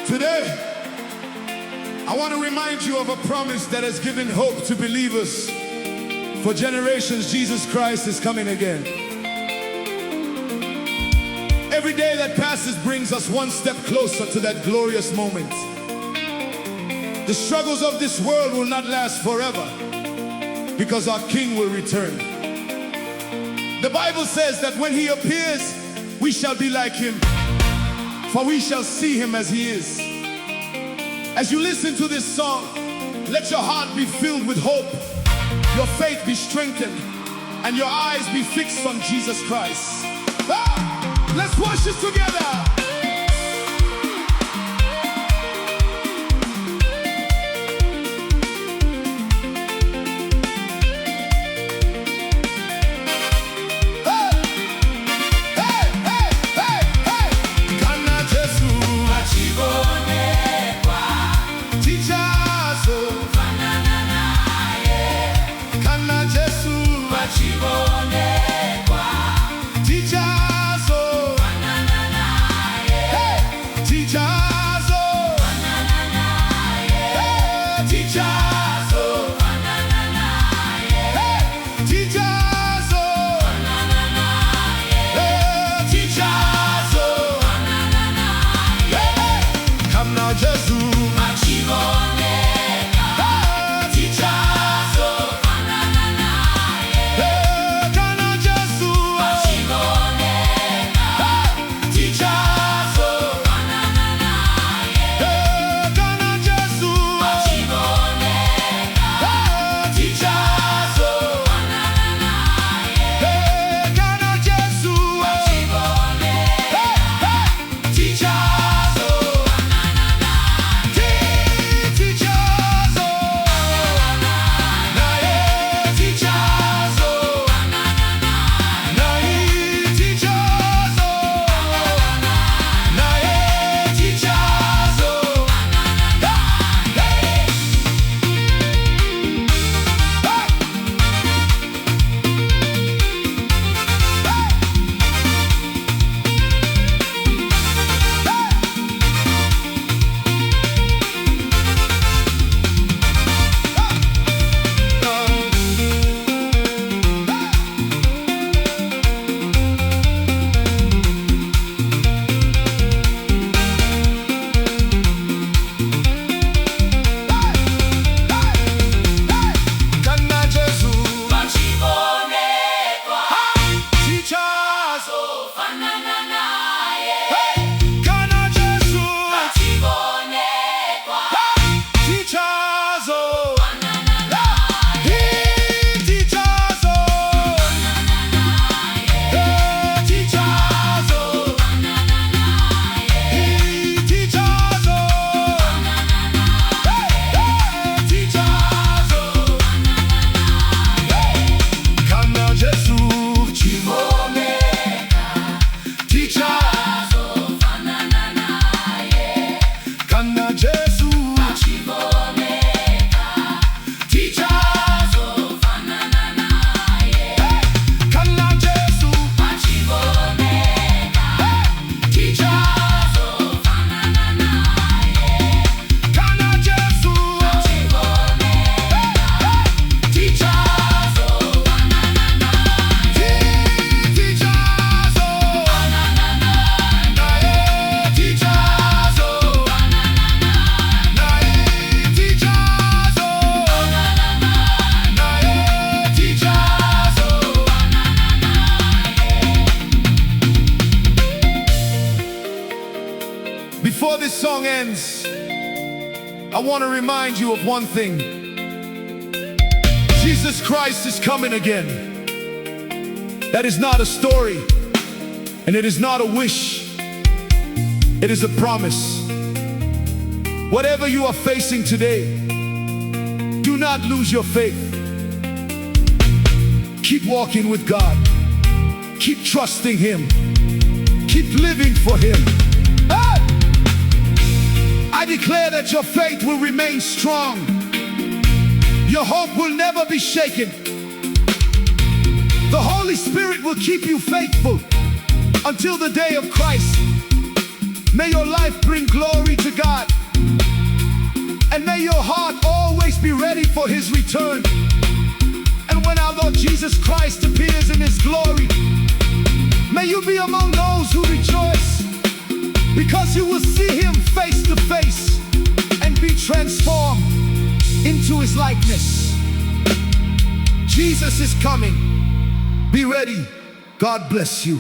Today, I want to remind you of a promise that has given hope to believers. For generations, Jesus Christ is coming again. Every day that passes brings us one step closer to that glorious moment. The struggles of this world will not last forever, because our King will return. The Bible says that when He appears, we shall be like Him, for we shall see Him as He is. As you listen to this song, let your heart be filled with hope, your faith be strengthened, and your eyes be fixed on Jesus Christ. Let's worship together. Kana Jesu Vachivonekwa, Tichazo, Fana Naye. Kana Jesu Vachivonekwa, Tichazo, Fana Naye. Tichazo, Fana Naye. Tichazo, Fana Naye. Tichazo, Fana Naye. Tichazo, Fana Naye. Kana Jesu Vachivonekwa, Tichazo, Fana Naye. Kana Jesu Vachivonekwa, Tichazo, Fana Naye. Kana Jesu Vachivonekwa, Tichazo, Fana Naye. Kana Jesu Vachivonekwa, Tichazo, Tichazo, Naye, Tichazo, Naye, Tichazo, Naye, Tichazo, Kana Jesu Vachivonekwa, Tichazo, Fana Naye. Kana Jesu Vachivonekwa, Tichazo, Fana Naye. Tichazo, Fana Naye. Tichazo, Fana Naye. Tichazo, Fana Naye. Tichazo, Kana Jesu Vachivonekwa, Tichazo, Fana Naye. Kana Jesu Vachivonekwa, Tichazo, Fana Naye. Kana Jesu Vachivonekwa, Tichazo, Fana Naye. Kana Jesu Vachivonekwa, Tichazo, Fana Naye. Tichazo, Fana Naye. Tichazo, Fana Naye. Tichazo, Naye. Tichazo, Before this song ends, I want to remind you of one thing. Jesus Christ is coming again. That is not a story, and it is not a wish. It is a promise. Whatever you are facing today, do not lose your faith. Keep walking with God. Keep trusting Him. Keep living for Him. Ah! I declare that your faith will remain strong. Your hope will never be shaken. The Holy Spirit will keep you faithful until the day of Christ. May your life bring glory to God. And may your heart always be ready for His return. And when our Lord Jesus Christ appears in His glory, may you be among those who rejoice, because you will see Him face to face and be transformed into His likeness. Jesus is coming. Be ready. God bless you.